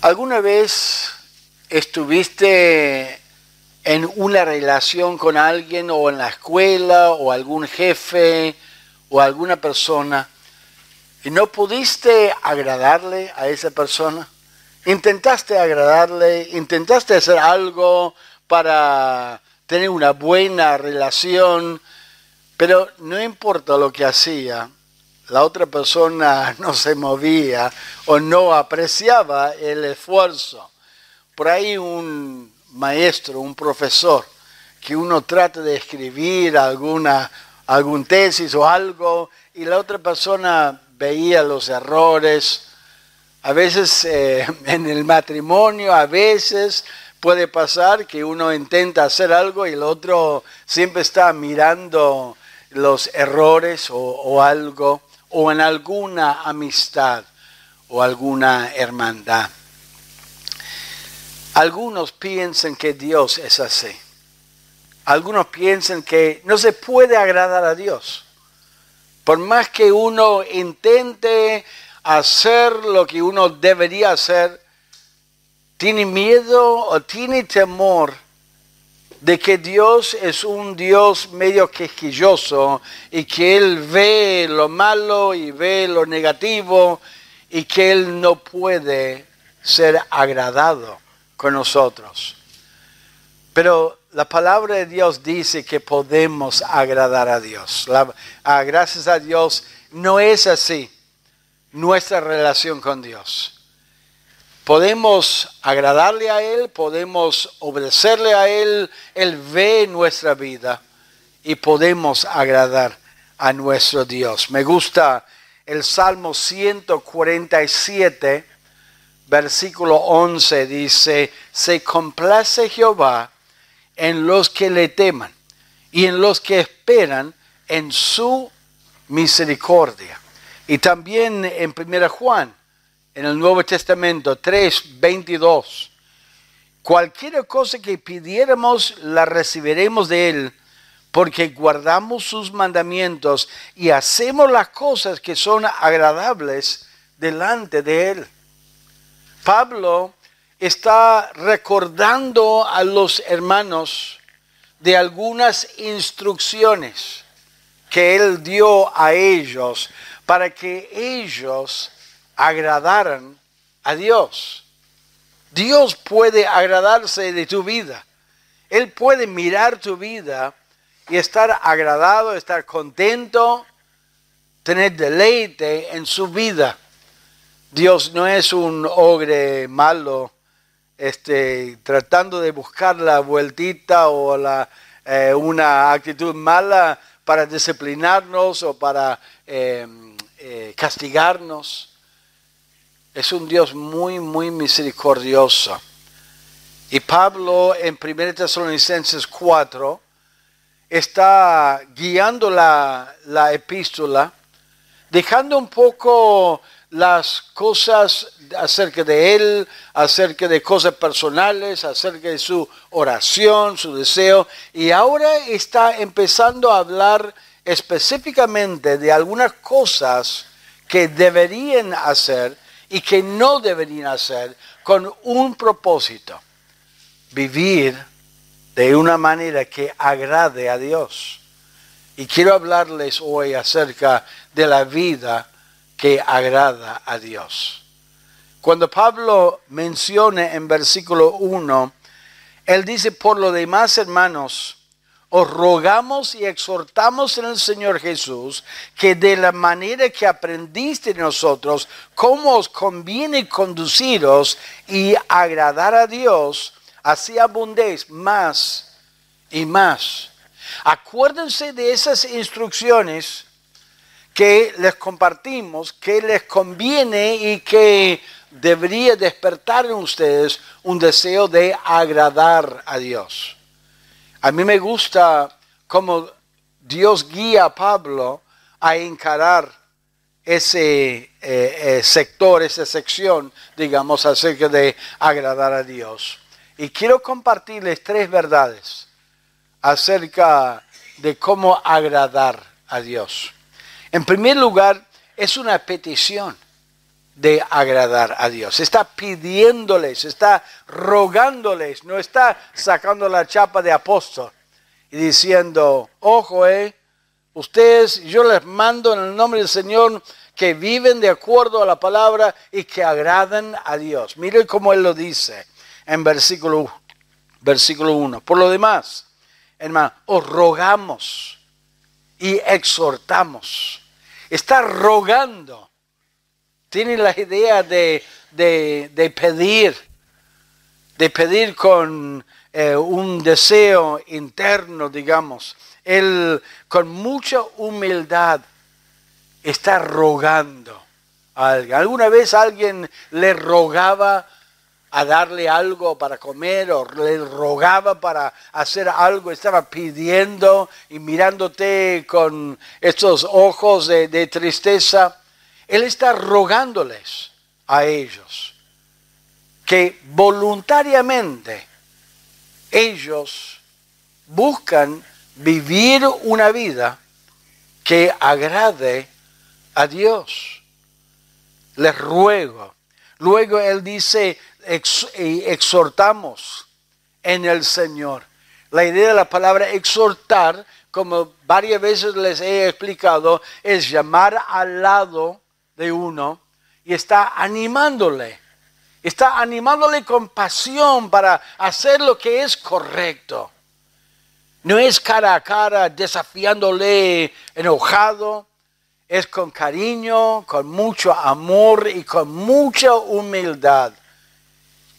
¿Alguna vez estuviste en una relación con alguien o en la escuela o algún jefe o alguna persona y no pudiste agradarle a esa persona? Intentaste agradarle, intentaste hacer algo para tener una buena relación, pero no importa lo que hacía, la otra persona no se movía o no apreciaba el esfuerzo. Por ahí un maestro, un profesor, que uno trata de escribir algún tesis o algo y la otra persona veía los errores. A veces en el matrimonio, a veces puede pasar que uno intenta hacer algo y el otro siempre está mirando los errores o algo, o en alguna amistad o alguna hermandad. Algunos piensan que Dios es así. Algunos piensan que no se puede agradar a Dios. Por más que uno intente hacer lo que uno debería hacer, tiene miedo o tiene temor de que Dios es un Dios medio quisquilloso y que Él ve lo malo y ve lo negativo y que Él no puede ser agradado con nosotros. Pero la palabra de Dios dice que podemos agradar a Dios. Gracias a Dios no es así nuestra relación con Dios. Podemos agradarle a Él, podemos obedecerle a Él, Él ve nuestra vida y podemos agradar a nuestro Dios. Me gusta el Salmo 147, versículo 11, dice: se complace Jehová en los que le teman y en los que esperan en su misericordia. Y también en 1 Juan, en el Nuevo Testamento 3:22, cualquier cosa que pidiéramos la recibiremos de Él, porque guardamos sus mandamientos y hacemos las cosas que son agradables delante de Él. Pablo está recordando a los hermanos de algunas instrucciones que él dio a ellos para que ellos agradaran a Dios. Dios puede agradarse de tu vida. Él puede mirar tu vida y estar agradado, estar contento, tener deleite en su vida. Dios no es un ogre malo, tratando de buscar la vueltita o una actitud mala para disciplinarnos o para castigarnos. Es un Dios muy, muy misericordioso. Y Pablo en 1 Tesalonicenses 4 está guiando la epístola, dejando un poco las cosas acerca de él, acerca de cosas personales, acerca de su oración, su deseo, y ahora está empezando a hablar específicamente de algunas cosas que deberían hacer y que no deberían hacer con un propósito: vivir de una manera que agrade a Dios. Y quiero hablarles hoy acerca de la vida que agrada a Dios. Cuando Pablo menciona en versículo 1, él dice: por lo demás, hermanos, os rogamos y exhortamos en el Señor Jesús que de la manera que aprendiste de nosotros, cómo os conviene conduciros y agradar a Dios, así abundéis más y más. Acuérdense de esas instrucciones que les compartimos, que les conviene y que debería despertar en ustedes un deseo de agradar a Dios. A mí me gusta cómo Dios guía a Pablo a encarar ese sector, esa sección, digamos, acerca de agradar a Dios. Y quiero compartirles 3 verdades acerca de cómo agradar a Dios. En primer lugar, es una petición. de agradar a Dios. Está pidiéndoles, está rogándoles, no está sacando la chapa de apóstol y diciendo, ojo, ustedes, yo les mando en el nombre del Señor que viven de acuerdo a la palabra y que agradan a Dios. Miren cómo Él lo dice en versículo 1. Por lo demás, hermano, os rogamos y exhortamos. Está rogando. Tiene la idea de pedir con un deseo interno, digamos. Él con mucha humildad está rogando a alguien. ¿Alguna vez alguien le rogaba a darle algo para comer o le rogaba para hacer algo? Estaba pidiendo y mirándote con estos ojos de tristeza. Él está rogándoles a ellos que voluntariamente ellos buscan vivir una vida que agrade a Dios. Les ruego. Luego Él dice, exhortamos en el Señor. La idea de la palabra exhortar, como varias veces les he explicado, es llamar al lado de uno y está animándole con pasión para hacer lo que es correcto. No es cara a cara desafiándole enojado, es con cariño, con mucho amor y con mucha humildad.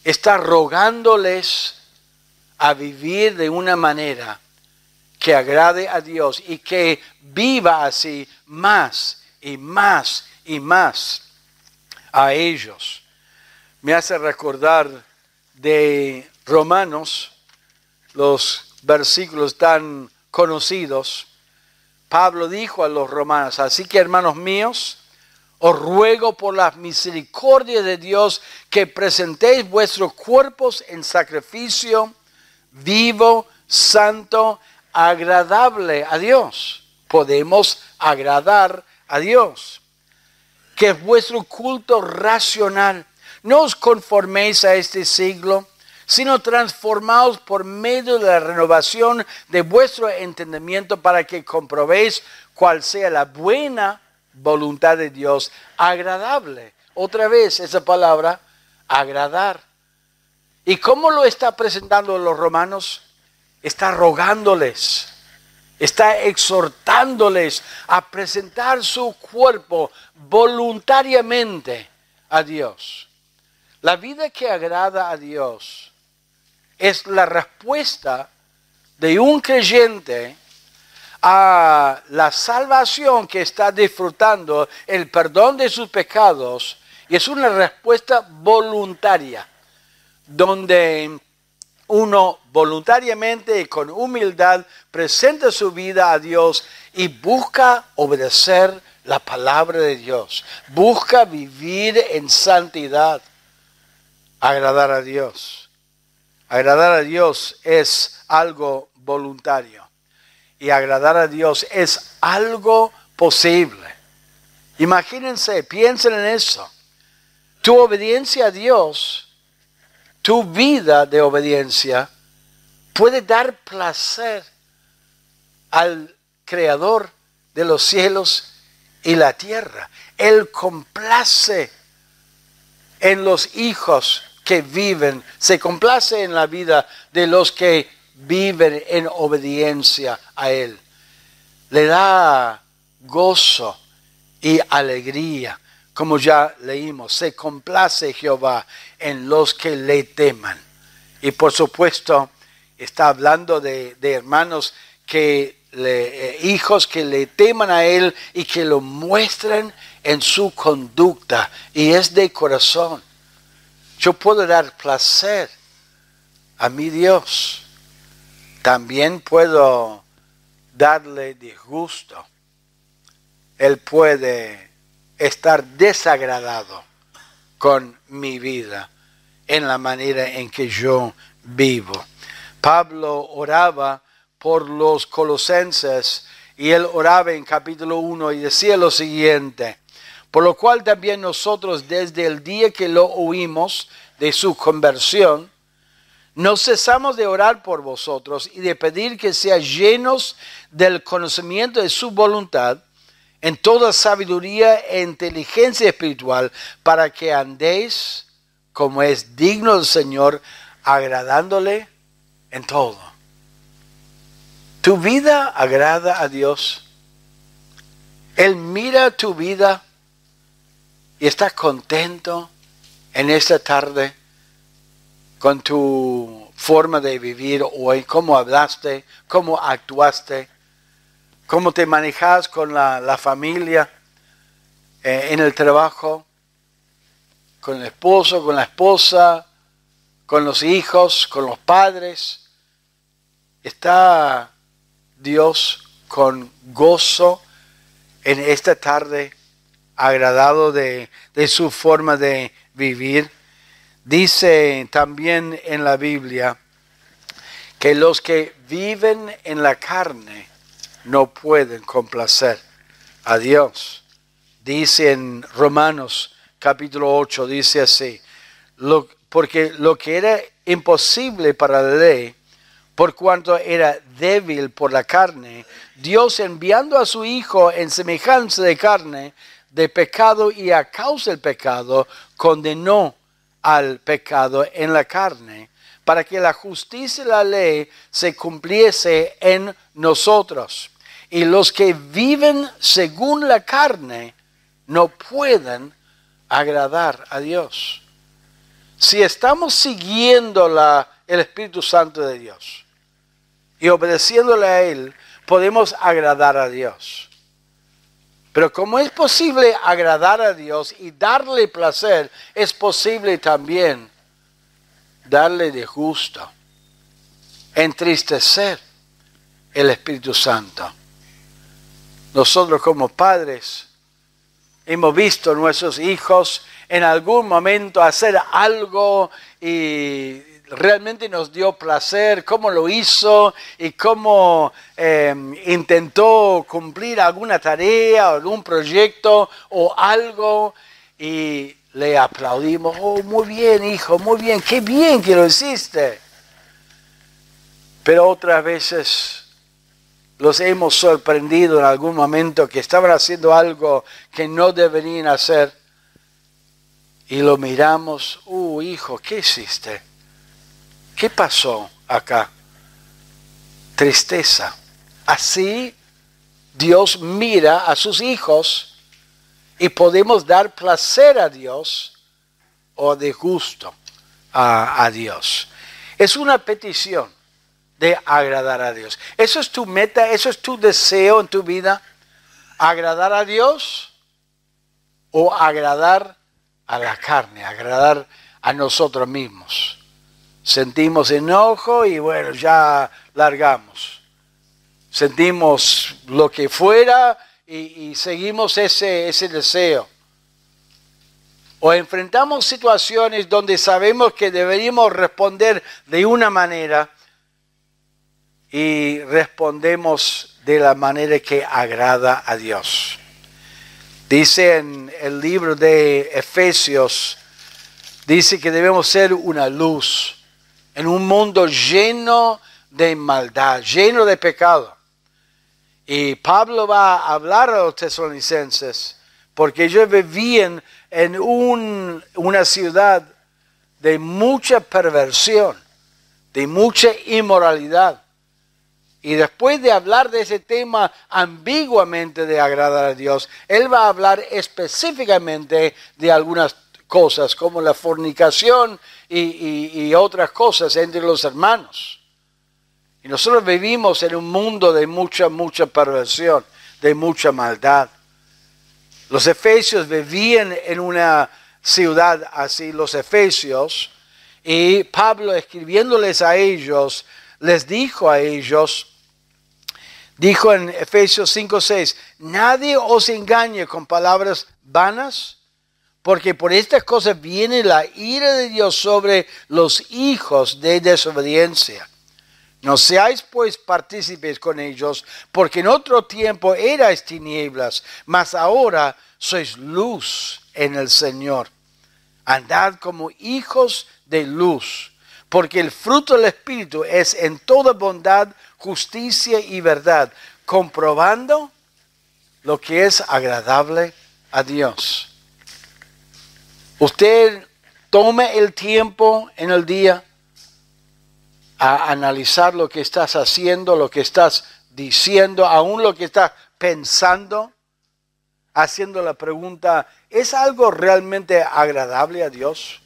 Está rogándoles a vivir de una manera que agrade a Dios y que viva así más y más y más a ellos. Me hace recordar de Romanos, los versículos tan conocidos. Pablo dijo a los romanos, así que hermanos míos, os ruego por las misericordias de Dios que presentéis vuestros cuerpos en sacrificio vivo, santo, agradable a Dios. Podemos agradar a Dios. Que es vuestro culto racional. No os conforméis a este siglo, sino transformaos por medio de la renovación de vuestro entendimiento para que comprobéis cuál sea la buena voluntad de Dios, agradable. Otra vez esa palabra, agradar. ¿Y cómo lo está presentando a los romanos? Está rogándoles, está exhortándoles a presentar su cuerpo voluntariamente a Dios. La vida que agrada a Dios es la respuesta de un creyente a la salvación que está disfrutando, el perdón de sus pecados, y es una respuesta voluntaria, donde uno voluntariamente y con humildad presenta su vida a Dios y busca obedecer la palabra de Dios, busca vivir en santidad, agradar a Dios. Agradar a Dios es algo voluntario. Y agradar a Dios es algo posible. Imagínense, piensen en eso. Tu obediencia a Dios, tu vida de obediencia, puede dar placer al Creador de los cielos y la tierra. Él complace en los hijos que viven, se complace en la vida de los que viven en obediencia a Él. Le da gozo y alegría, como ya leímos. Se complace Jehová en los que le teman. Y por supuesto, está hablando de hermanos hijos que le teman a Él y que lo muestran en su conducta. Y es de corazón. Yo puedo dar placer a mi Dios. También puedo darle disgusto. Él puede estar desagradado con mi vida en la manera en que yo vivo. Pablo oraba por los colosenses y él oraba en capítulo 1 y decía lo siguiente: Por lo cual también nosotros desde el día que lo oímos de su conversión, no cesamos de orar por vosotros y de pedir que seáis llenos del conocimiento de su voluntad en toda sabiduría e inteligencia espiritual, para que andéis como es digno del Señor, agradándole en todo. ¿Tu vida agrada a Dios? Él mira tu vida y está contento en esta tarde con tu forma de vivir hoy, cómo hablaste, cómo actuaste, cómo te manejas con la familia, en el trabajo, con el esposo, con la esposa, con los hijos, con los padres. ¿Está Dios con gozo en esta tarde, agradado de su forma de vivir? Dice también en la Biblia que los que viven en la carne no pueden complacer a Dios. Dice en Romanos capítulo 8, dice así: porque lo que era imposible para la ley, por cuanto era débil por la carne, Dios, enviando a su Hijo en semejanza de carne, de pecado, y a causa del pecado condenó al pecado en la carne, para que la justicia de la ley se cumpliese en nosotros. Y los que viven según la carne no pueden agradar a Dios. Si estamos siguiendo el Espíritu Santo de Dios y obedeciéndole a Él, podemos agradar a Dios. Pero como es posible agradar a Dios y darle placer, es posible también darle disgusto, entristecer el Espíritu Santo. Nosotros como padres hemos visto a nuestros hijos en algún momento hacer algo y realmente nos dio placer cómo lo hizo y cómo intentó cumplir alguna tarea o algún proyecto o algo, y le aplaudimos. Oh, muy bien, hijo, muy bien, qué bien que lo hiciste. Pero otras veces los hemos sorprendido en algún momento que estaban haciendo algo que no deberían hacer, y lo miramos. Hijo, ¿qué hiciste? ¿Qué pasó acá? Tristeza. Así Dios mira a sus hijos, y podemos dar placer a Dios o disgusto a Dios. Es una petición de agradar a Dios. ¿Eso es tu meta? ¿Eso es tu deseo en tu vida? ¿Agradar a Dios o agradar a la carne, agradar a nosotros mismos? Sentimos enojo y bueno, ya largamos. Sentimos lo que fuera y seguimos ese deseo. O enfrentamos situaciones donde sabemos que deberíamos responder de una manera y respondemos de la manera que agrada a Dios. Dice en el libro de Efesios, dice que debemos ser una luz en un mundo lleno de maldad, lleno de pecado. Y Pablo va a hablar a los tesalonicenses porque ellos vivían en una ciudad de mucha perversión, de mucha inmoralidad. Y después de hablar de ese tema ambiguamente de agradar a Dios, él va a hablar específicamente de algunas cosas como la fornicación y otras cosas entre los hermanos. Y nosotros vivimos en un mundo de mucha perversión, de mucha maldad. Los efesios vivían en una ciudad así, los efesios, y Pablo, escribiéndoles a ellos, les dijo a ellos, dijo en Efesios 5:6, nadie os engañe con palabras vanas, porque por estas cosas viene la ira de Dios sobre los hijos de desobediencia. No seáis pues partícipes con ellos, porque en otro tiempo erais tinieblas, mas ahora sois luz en el Señor. Andad como hijos de luz, porque el fruto del Espíritu es en toda bondad, justicia y verdad, comprobando lo que es agradable a Dios. Usted tome el tiempo en el día a analizar lo que estás haciendo, lo que estás diciendo, aún lo que estás pensando, haciendo la pregunta, ¿es algo realmente agradable a Dios?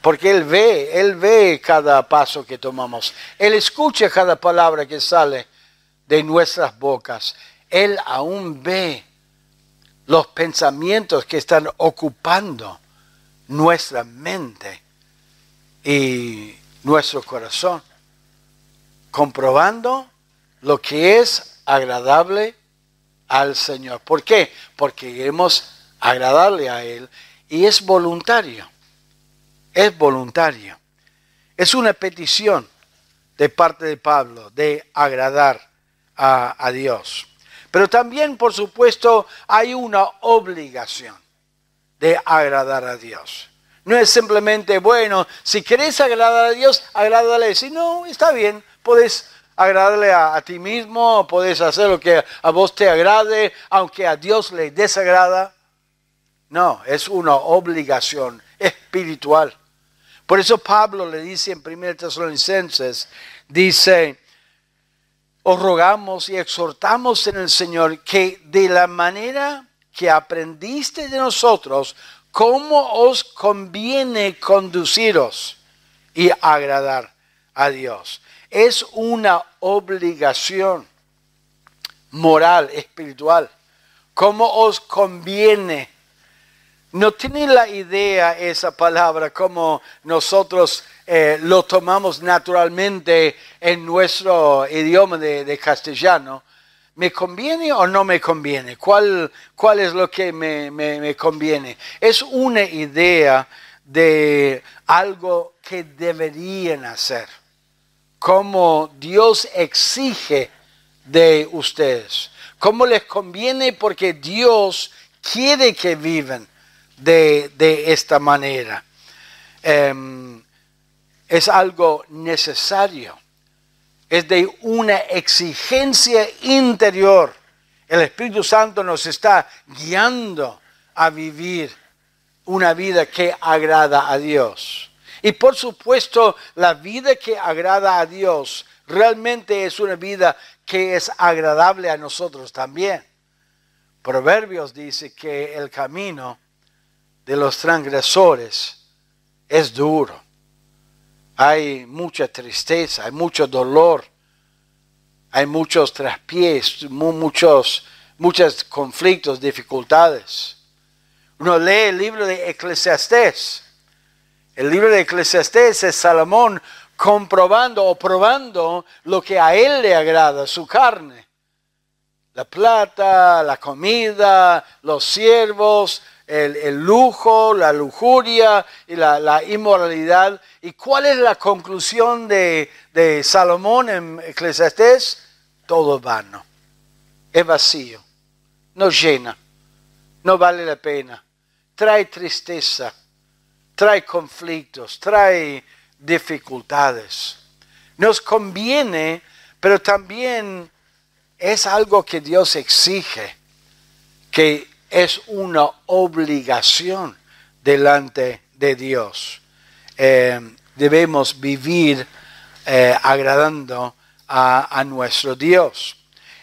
Porque Él ve cada paso que tomamos. Él escucha cada palabra que sale de nuestras bocas. Él aún ve los pensamientos que están ocupando nuestra mente y nuestro corazón, comprobando lo que es agradable al Señor. ¿Por qué? Porque queremos agradarle a Él y es voluntario. Es voluntario. Es una petición de parte de Pablo de agradar a Dios. Pero también, por supuesto, hay una obligación de agradar a Dios. No es simplemente, bueno, si querés agradar a Dios, agrádale. Si no, está bien, puedes agradarle a ti mismo, puedes hacer lo que a vos te agrade, aunque a Dios le desagrada. No, es una obligación espiritual. Por eso Pablo le dice en 1 Tesalonicenses, dice, os rogamos y exhortamos en el Señor que de la manera que aprendiste de nosotros, cómo os conviene conduciros y agradar a Dios. Es una obligación moral, espiritual. ¿Cómo os conviene? No tiene la idea esa palabra como nosotros lo tomamos naturalmente en nuestro idioma de castellano. ¿Me conviene o no me conviene? ¿Cuál es lo que me conviene? Es una idea de algo que deberían hacer, como Dios exige de ustedes. ¿Cómo les conviene? Porque Dios quiere que vivan de esta manera. Es algo necesario. Es de una exigencia interior. El Espíritu Santo nos está guiando a vivir una vida que agrada a Dios. Y por supuesto, la vida que agrada a Dios realmente es una vida que es agradable a nosotros también. Proverbios dice que el camino de los transgresores es duro. Hay mucha tristeza, hay mucho dolor, hay muchos traspiés, muchos conflictos, dificultades. Uno lee el libro de Eclesiastés. El libro de Eclesiastés es Salomón comprobando o probando lo que a él le agrada, su carne. La plata, la comida, los siervos, el lujo, la lujuria y la inmoralidad. ¿Y cuál es la conclusión de Salomón en Eclesiastés? Todo es vano, es vacío, no llena, no vale la pena, trae tristeza, trae conflictos, trae dificultades. Nos conviene, pero también es algo que Dios exige, que es una obligación delante de Dios. Debemos vivir agradando a nuestro Dios.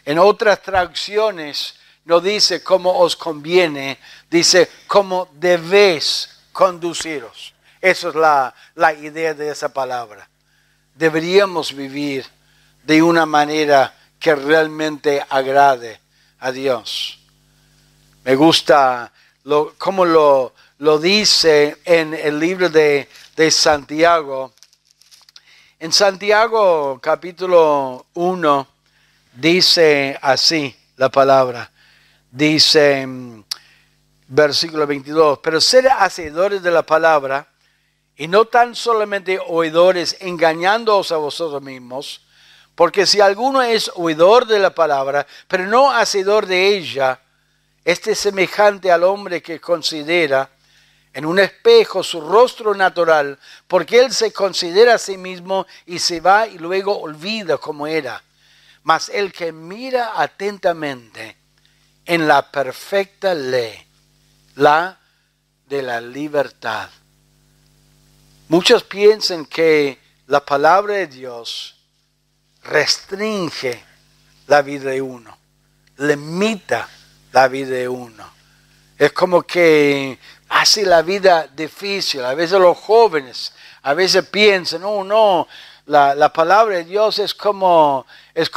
En otras traducciones no dice cómo os conviene, dice cómo debéis conduciros. Esa es la idea de esa palabra. Deberíamos vivir de una manera que realmente agrade a Dios. Me gusta cómo lo dice en el libro de Santiago. En Santiago capítulo 1 dice así la palabra. Dice versículo 22, pero sed hacedores de la palabra y no tan solamente oidores, engañándoos a vosotros mismos, porque si alguno es oidor de la palabra, pero no hacedor de ella, este es semejante al hombre que considera en un espejo su rostro natural, porque él se considera a sí mismo y se va y luego olvida cómo era. Mas el que mira atentamente en la perfecta ley, la de la libertad. Muchos piensan que la palabra de Dios restringe la vida de uno, limita la vida de uno. Es como que hace la vida difícil. A veces los jóvenes, a veces piensan, la palabra de Dios es como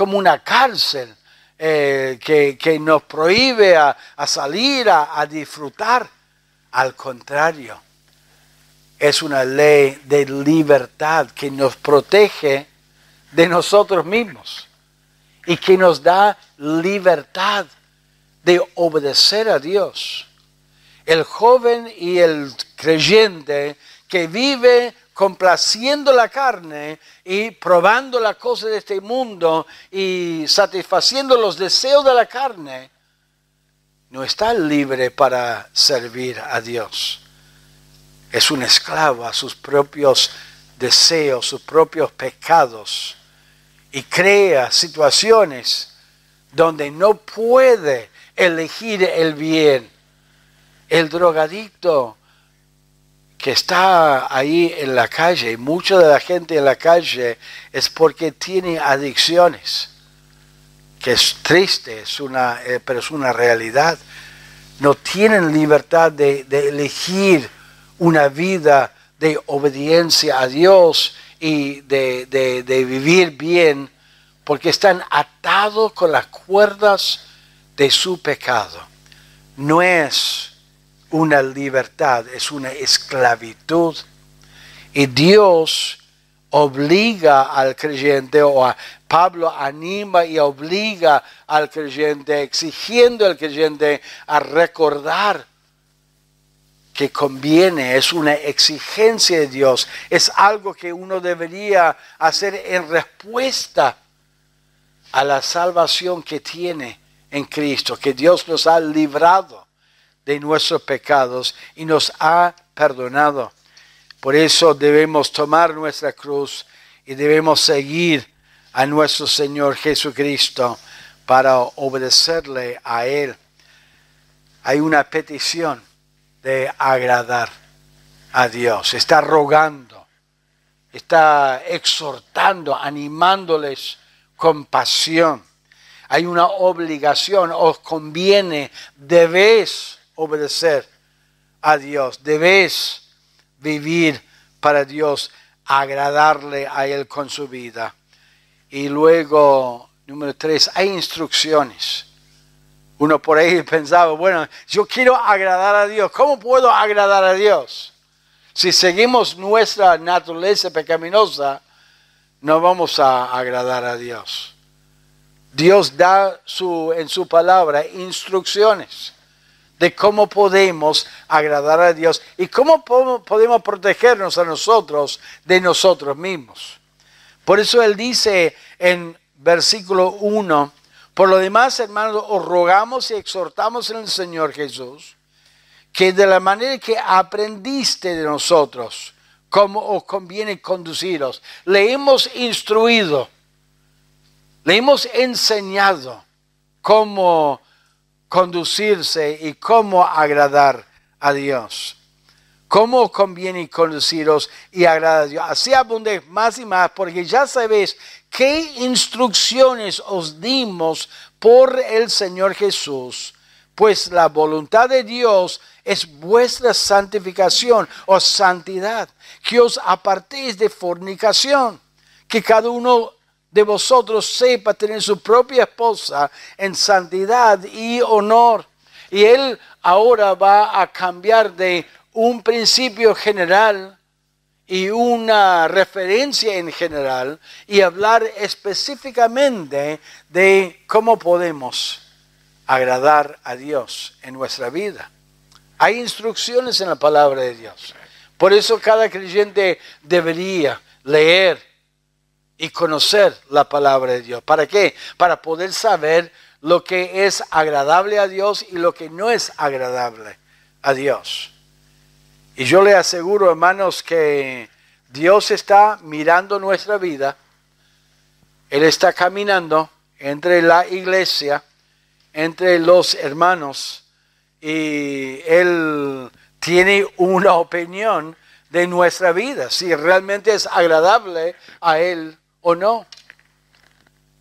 una cárcel que nos prohíbe a salir, a disfrutar. Al contrario, es una ley de libertad que nos protege de nosotros mismos y que nos da libertad de obedecer a Dios. El joven y el creyente que vive complaciendo la carne y probando las cosas de este mundo y satisfaciendo los deseos de la carne, no está libre para servir a Dios. Es un esclavo a sus propios deseos, sus propios pecados, y crea situaciones donde no puede elegir el bien. El drogadicto que está ahí en la calle, y mucha de la gente en la calle es porque tiene adicciones, que es triste, pero es una realidad. No tienen libertad de elegir una vida de obediencia a Dios y de vivir bien, porque están atados con las cuerdas de su pecado. No es una libertad, es una esclavitud. Y Dios obliga al creyente, Pablo anima y obliga al creyente, exigiendo al creyente a recordar que conviene, es una exigencia de Dios, es algo que uno debería hacer en respuesta a la salvación que tiene en Cristo, que Dios nos ha librado de nuestros pecados y nos ha perdonado. Por eso debemos tomar nuestra cruz y debemos seguir a nuestro Señor Jesucristo para obedecerle a Él. Hay una petición de agradar a Dios. Está rogando, está exhortando, animándoles con pasión. Hay una obligación, os conviene, debéis obedecer a Dios, debéis vivir para Dios, agradarle a Él con su vida. Y luego, número 3, hay instrucciones. Uno por ahí pensaba, bueno, yo quiero agradar a Dios. ¿Cómo puedo agradar a Dios? Si seguimos nuestra naturaleza pecaminosa, no vamos a agradar a Dios. Dios da en su palabra instrucciones de cómo podemos agradar a Dios y cómo podemos protegernos a nosotros de nosotros mismos. Por eso Él dice en versículo 1, por lo demás, hermanos, os rogamos y exhortamos en el Señor Jesús, que de la manera que aprendiste de nosotros, cómo os conviene conduciros, le hemos instruido, le hemos enseñado cómo conducirse y cómo agradar a Dios. Cómo os conviene conduciros y agradar a Dios. Así abundéis más y más, porque ya sabéis qué instrucciones os dimos por el Señor Jesús. Pues la voluntad de Dios es vuestra santificación o santidad, que os apartéis de fornicación, que cada uno de vosotros sepa tener su propia esposa en santidad y honor. Y Él ahora va a cambiar de un principio general y una referencia en general y hablar específicamente de cómo podemos agradar a Dios en nuestra vida. Hay instrucciones en la palabra de Dios. Por eso cada creyente debería leer y conocer la palabra de Dios. ¿Para qué? Para poder saber lo que es agradable a Dios y lo que no es agradable a Dios. Y yo le aseguro, hermanos, que Dios está mirando nuestra vida. Él está caminando entre la iglesia, entre los hermanos, y Él tiene una opinión de nuestra vida, si realmente es agradable a Él o no.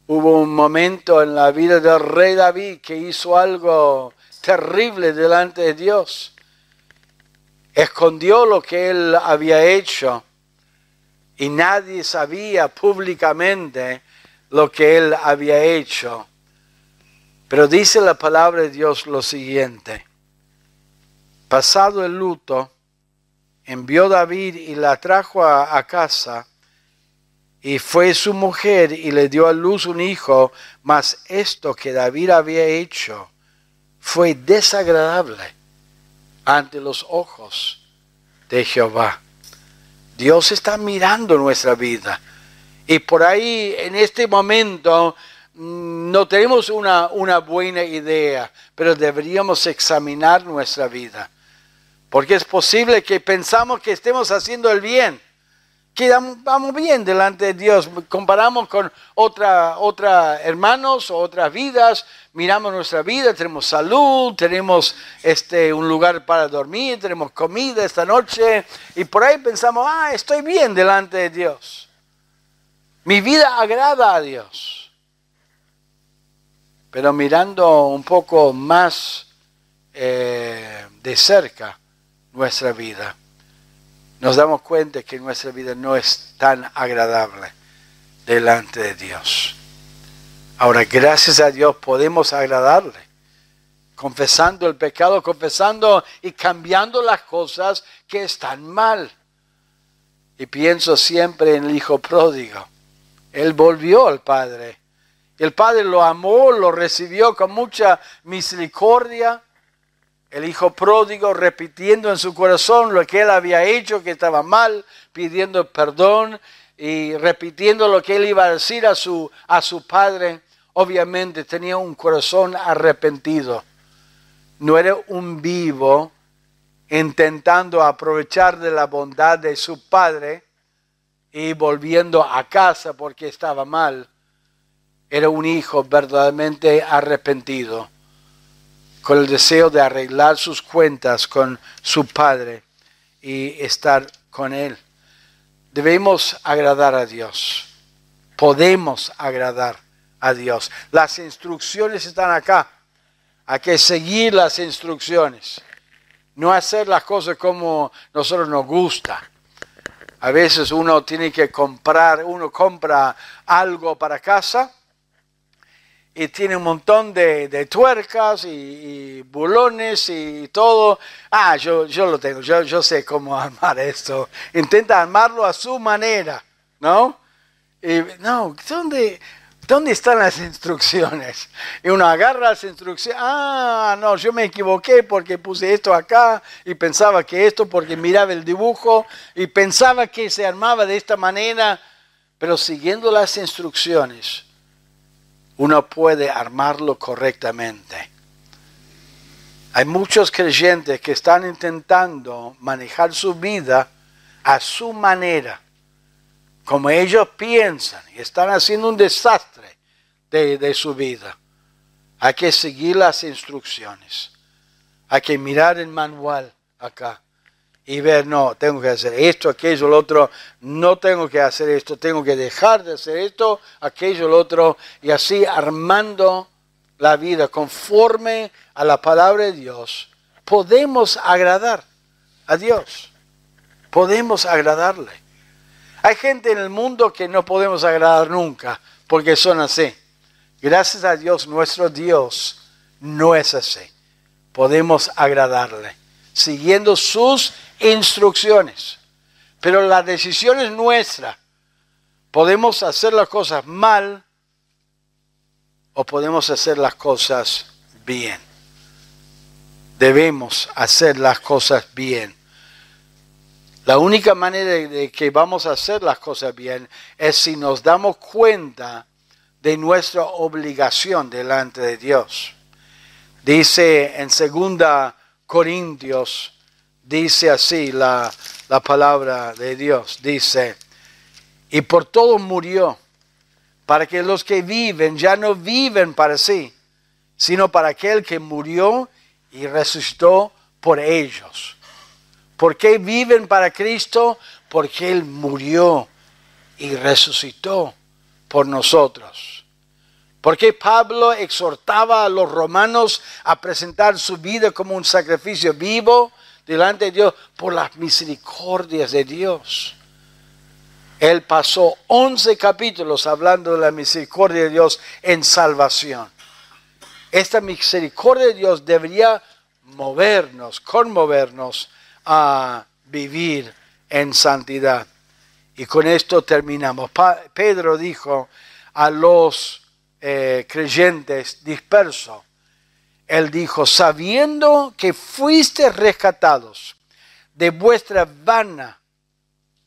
Hubo un momento en la vida del rey David que hizo algo terrible delante de Dios. Escondió lo que él había hecho y nadie sabía públicamente lo que él había hecho. Pero dice la palabra de Dios lo siguiente: pasado el luto, envió David y la trajo a casa, y fue su mujer y le dio a luz un hijo, mas esto que David había hecho fue desagradable ante los ojos de Jehová. Dios está mirando nuestra vida. Y por ahí, en este momento, no tenemos una buena idea, pero deberíamos examinar nuestra vida. Porque es posible que pensamos que estemos haciendo el bien, que vamos bien delante de Dios. Comparamos con otra hermanos o otras vidas, miramos nuestra vida, tenemos salud, tenemos un lugar para dormir, tenemos comida esta noche, y por ahí pensamos, estoy bien delante de Dios. Mi vida agrada a Dios. Pero mirando un poco más de cerca nuestra vida, nos damos cuenta que nuestra vida no es tan agradable delante de Dios. Ahora, gracias a Dios podemos agradarle, confesando el pecado, confesando y cambiando las cosas que están mal. Y pienso siempre en el hijo pródigo. Él volvió al Padre. El Padre lo amó, lo recibió con mucha misericordia. El hijo pródigo repitiendo en su corazón lo que él había hecho, que estaba mal, pidiendo perdón y repitiendo lo que él iba a decir a su padre. Obviamente tenía un corazón arrepentido. No era un vivo intentando aprovechar de la bondad de su padre y volviendo a casa porque estaba mal. Era un hijo verdaderamente arrepentido, con el deseo de arreglar sus cuentas con su padre y estar con él. Debemos agradar a Dios. Podemos agradar a Dios. Las instrucciones están acá. Hay que seguir las instrucciones. No hacer las cosas como nosotros nos gusta. A veces uno compra algo para casa y tiene un montón de tuercas y bulones y todo. Yo lo tengo, yo sé cómo armar esto. Intenta armarlo a su manera, ¿no? No, ¿dónde están las instrucciones? Y uno agarra las instrucciones. No, yo me equivoqué porque puse esto acá y pensaba que esto porque miraba el dibujo y pensaba que se armaba de esta manera. Pero siguiendo las instrucciones, uno puede armarlo correctamente. Hay muchos creyentes que están intentando manejar su vida a su manera, como ellos piensan, y están haciendo un desastre de su vida. Hay que seguir las instrucciones. Hay que mirar el manual acá y ver, no, tengo que hacer esto, aquello, lo otro, no tengo que hacer esto, tengo que dejar de hacer esto, aquello, lo otro, y así armando la vida conforme a la palabra de Dios. Podemos agradar a Dios. Podemos agradarle. Hay gente en el mundo que no podemos agradar nunca, porque son así. Gracias a Dios, nuestro Dios no es así. Podemos agradarle, siguiendo sus instrucciones. Pero la decisión es nuestra. Podemos hacer las cosas mal o podemos hacer las cosas bien. Debemos hacer las cosas bien. La única manera de que vamos a hacer las cosas bien es si nos damos cuenta de nuestra obligación delante de Dios. Dice en 2 Corintios, dice así la palabra de Dios, dice, y por todos murió, para que los que viven ya no viven para sí, sino para aquel que murió y resucitó por ellos. ¿Por qué viven para Cristo? Porque Él murió y resucitó por nosotros. Porque Pablo exhortaba a los romanos a presentar su vida como un sacrificio vivo delante de Dios por las misericordias de Dios. Él pasó 11 capítulos hablando de la misericordia de Dios en salvación. Esta misericordia de Dios debería conmovernos a vivir en santidad. Y con esto terminamos. Pedro dijo a los creyentes dispersos, él dijo, sabiendo que fuiste rescatados de vuestra vana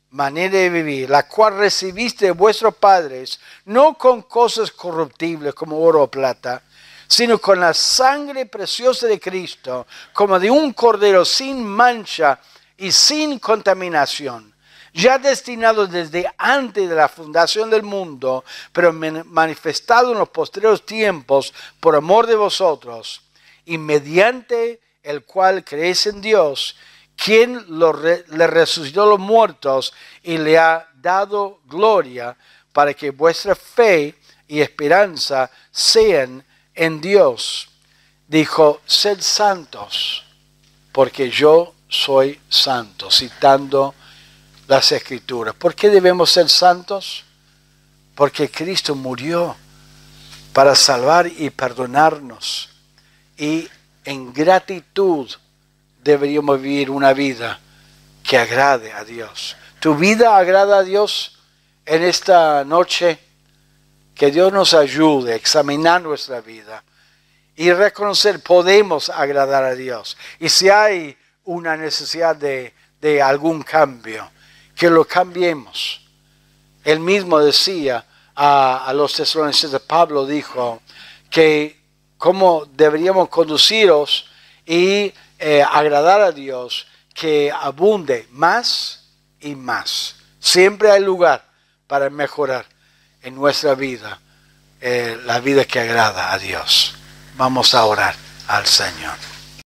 manera de vivir, la cual recibiste de vuestros padres, no con cosas corruptibles como oro o plata, sino con la sangre preciosa de Cristo, como de un cordero sin mancha y sin contaminación, ya destinado desde antes de la fundación del mundo, pero manifestado en los posteriores tiempos por amor de vosotros, y mediante el cual creéis en Dios, quien le resucitó a los muertos y le ha dado gloria, para que vuestra fe y esperanza sean en Dios. Dijo, sed santos, porque yo soy santo, citando las Escrituras. ¿Por qué debemos ser santos? Porque Cristo murió para salvar y perdonarnos. Y en gratitud deberíamos vivir una vida que agrade a Dios. ¿Tu vida agrada a Dios en esta noche? Que Dios nos ayude a examinar nuestra vida y reconocer podemos agradar a Dios. Y si hay una necesidad de algún cambio, que lo cambiemos. Él mismo decía a los tesalonicenses, Pablo dijo que cómo deberíamos conduciros y agradar a Dios, que abunde más y más. Siempre hay lugar para mejorar en nuestra vida, la vida que agrada a Dios. Vamos a orar al Señor.